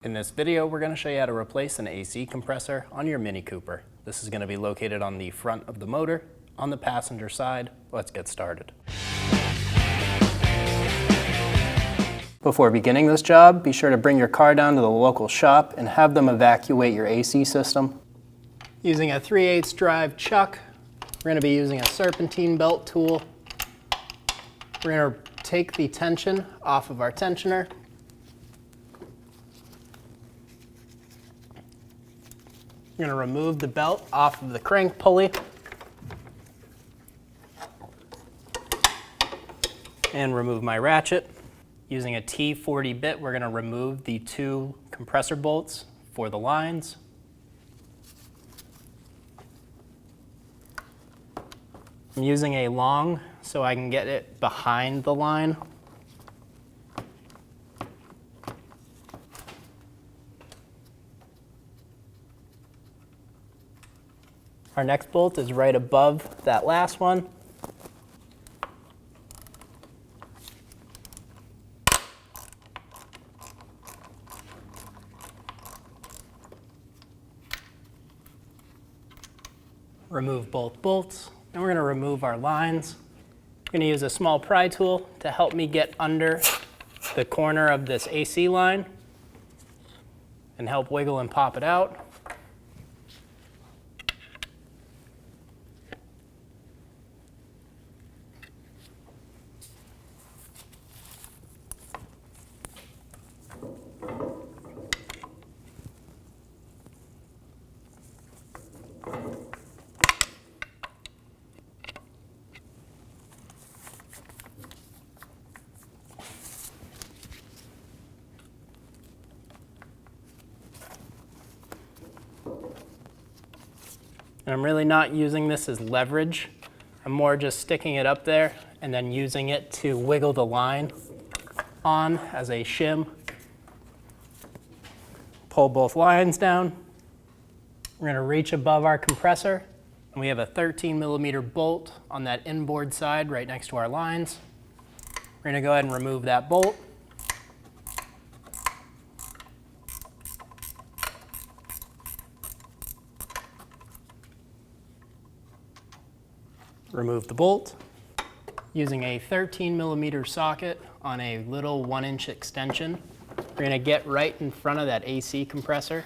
In this video, we're going to show you how to replace an AC compressor on your Mini Cooper. This is going to be located on the front of the motor, on the passenger side. Let's get started. Before beginning this job, be sure to bring your car down to the local shop and have them evacuate your AC system. Using a 3/8 drive chuck, we're going to be using a serpentine belt tool. We're going to take the tension off of our tensioner. We're going to remove the belt off of the crank pulley and remove my ratchet. Using a T40 bit, we're going to remove the 2 compressor bolts for the lines. I'm using a long so I can get it behind the line. Our next bolt is right above that last one. Remove both bolts, and we're going to remove our lines. I'm going to use a small pry tool to help me get under the corner of this AC line and help wiggle and pop it out. And I'm really not using this as leverage. I'm more just sticking it up there and then using it to wiggle the line on as a shim. Pull both lines down. We're going to reach above our compressor, and we have a 13mm bolt on that inboard side right next to our lines. We're going to go ahead and remove that bolt. Remove the bolt. Using a 13mm socket on a little 1-inch extension, we're going to get right in front of that AC compressor.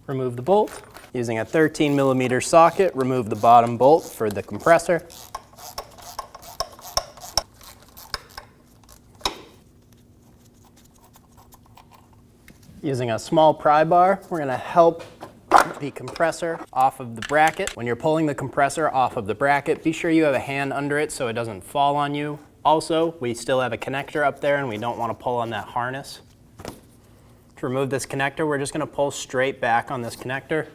Remove the bolt. Using a 13mm socket, remove the bottom bolt for the compressor. Using a small pry bar, we're going to help the compressor off of the bracket. When you're pulling the compressor off of the bracket, be sure you have a hand under it so it doesn't fall on you. Also, we still have a connector up there and we don't want to pull on that harness. To remove this connector, we're just going to pull straight back on this connector.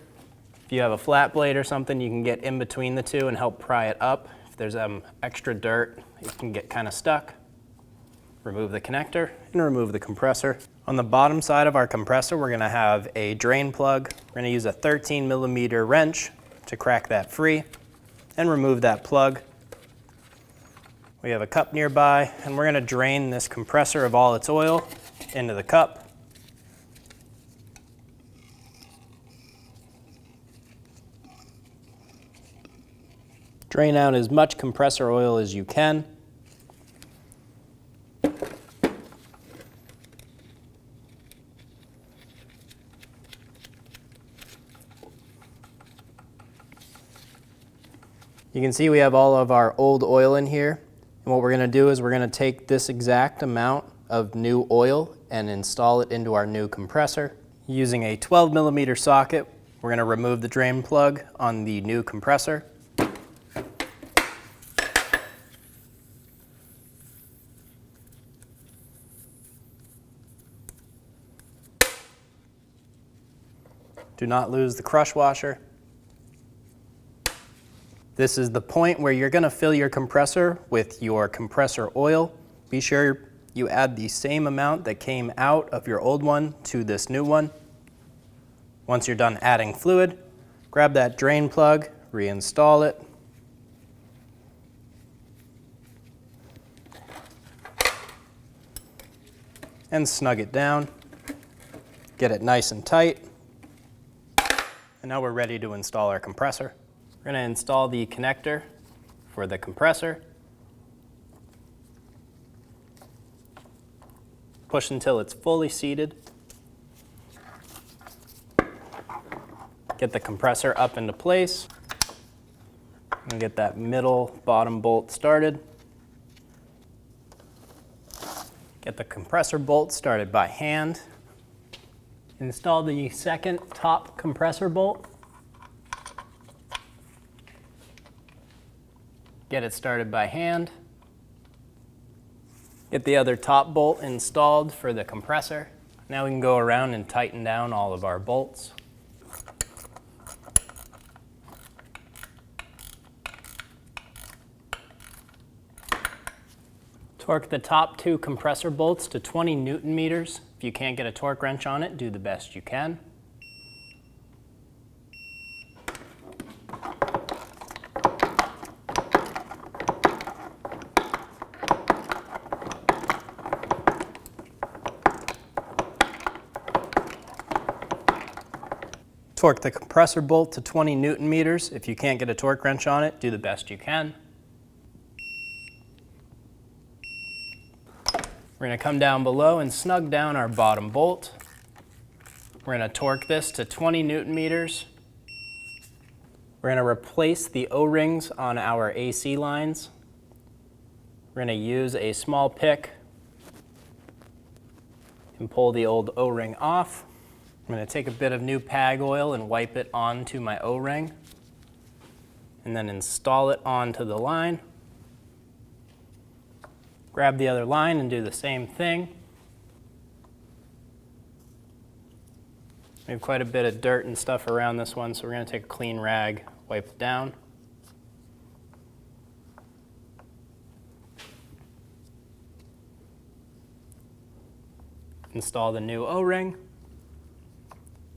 If you have a flat blade or something, you can get in between the two and help pry it up. If there's extra dirt, it can get kind of stuck. Remove the connector and remove the compressor. On the bottom side of our compressor, we're going to have a drain plug. We're going to use a 13mm wrench to crack that free and remove that plug. We have a cup nearby, and we're going to drain this compressor of all its oil into the cup. Drain out as much compressor oil as you can. You can see we have all of our old oil in here. And what we're going to do is we're going to take this exact amount of new oil and install it into our new compressor. Using a 12mm socket, we're going to remove the drain plug on the new compressor. Do not lose the crush washer. This is the point where you're going to fill your compressor with your compressor oil. Be sure you add the same amount that came out of your old one to this new one. Once you're done adding fluid, grab that drain plug, reinstall it. And snug it down. Get it nice and tight. And now we're ready to install our compressor. We're going to install the connector for the compressor. Push until it's fully seated. Get the compressor up into place. And get that middle bottom bolt started. Get the compressor bolt started by hand. Install the second top compressor bolt. Get it started by hand. Get the other top bolt installed for the compressor. Now we can go around and tighten down all of our bolts. Torque the top two compressor bolts to 20 Newton meters. If you can't get a torque wrench on it, do the best you can. Torque the compressor bolt to 20 Newton meters. If you can't get a torque wrench on it, do the best you can. We're going to come down below and snug down our bottom bolt. We're going to torque this to 20 Newton meters. We're going to replace the O-rings on our AC lines. We're going to use a small pick and pull the old O-ring off. I'm going to take a bit of new PAG oil and wipe it onto my O-ring and then install it onto the line. Grab the other line and do the same thing. We have quite a bit of dirt and stuff around this one, so we're going to take a clean rag, wipe it down. Install the new O-ring.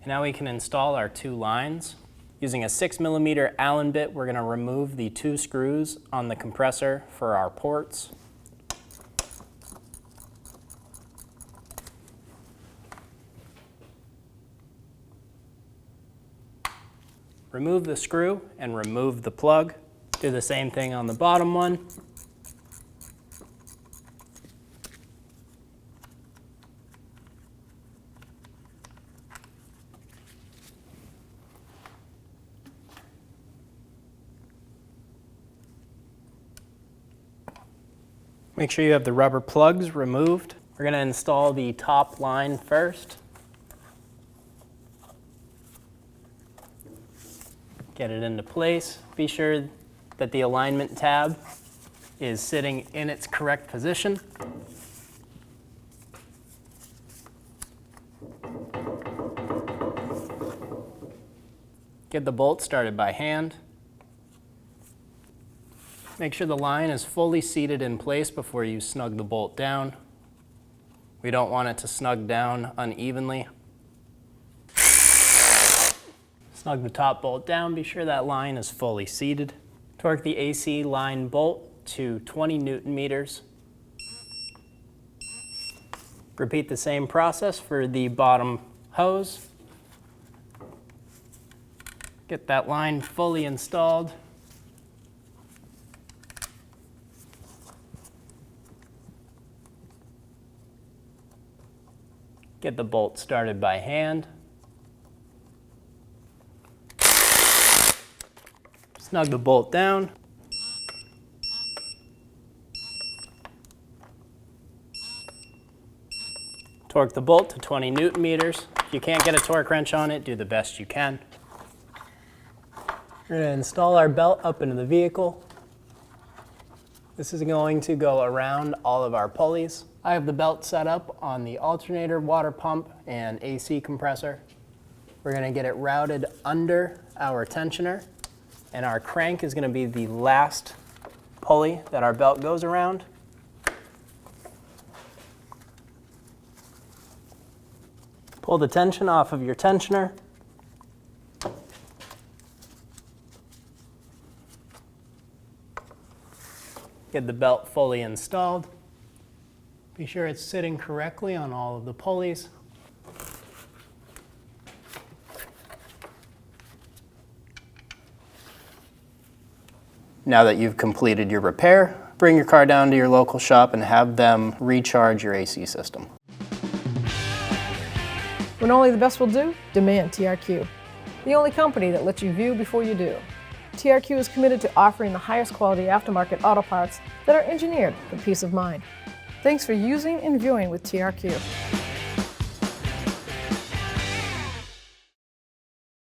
And now we can install our two lines. Using a 6mm Allen bit, we're going to remove the two screws on the compressor for our ports. Remove the screw and remove the plug. Do the same thing on the bottom one. Make sure you have the rubber plugs removed. We're going to install the top line first. Get it into place. Be sure that the alignment tab is sitting in its correct position. Get the bolt started by hand. Make sure the line is fully seated in place before you snug the bolt down. We don't want it to snug down unevenly. Snug the top bolt down, be sure that line is fully seated. Torque the AC line bolt to 20 Newton meters. Repeat the same process for the bottom hose. Get that line fully installed. Get the bolt started by hand. Snug the bolt down. Torque the bolt to 20 Newton meters. If you can't get a torque wrench on it, do the best you can. We're going to install our belt up into the vehicle. This is going to go around all of our pulleys. I have the belt set up on the alternator, water pump, and AC compressor. We're going to get it routed under our tensioner, and our crank is going to be the last pulley that our belt goes around. Pull the tension off of your tensioner. Get the belt fully installed. Be sure it's sitting correctly on all of the pulleys. Now that you've completed your repair, bring your car down to your local shop and have them recharge your AC system. When only the best will do, demand TRQ. The only company that lets you view before you do. TRQ is committed to offering the highest quality aftermarket auto parts that are engineered for peace of mind. Thanks for using and viewing with TRQ.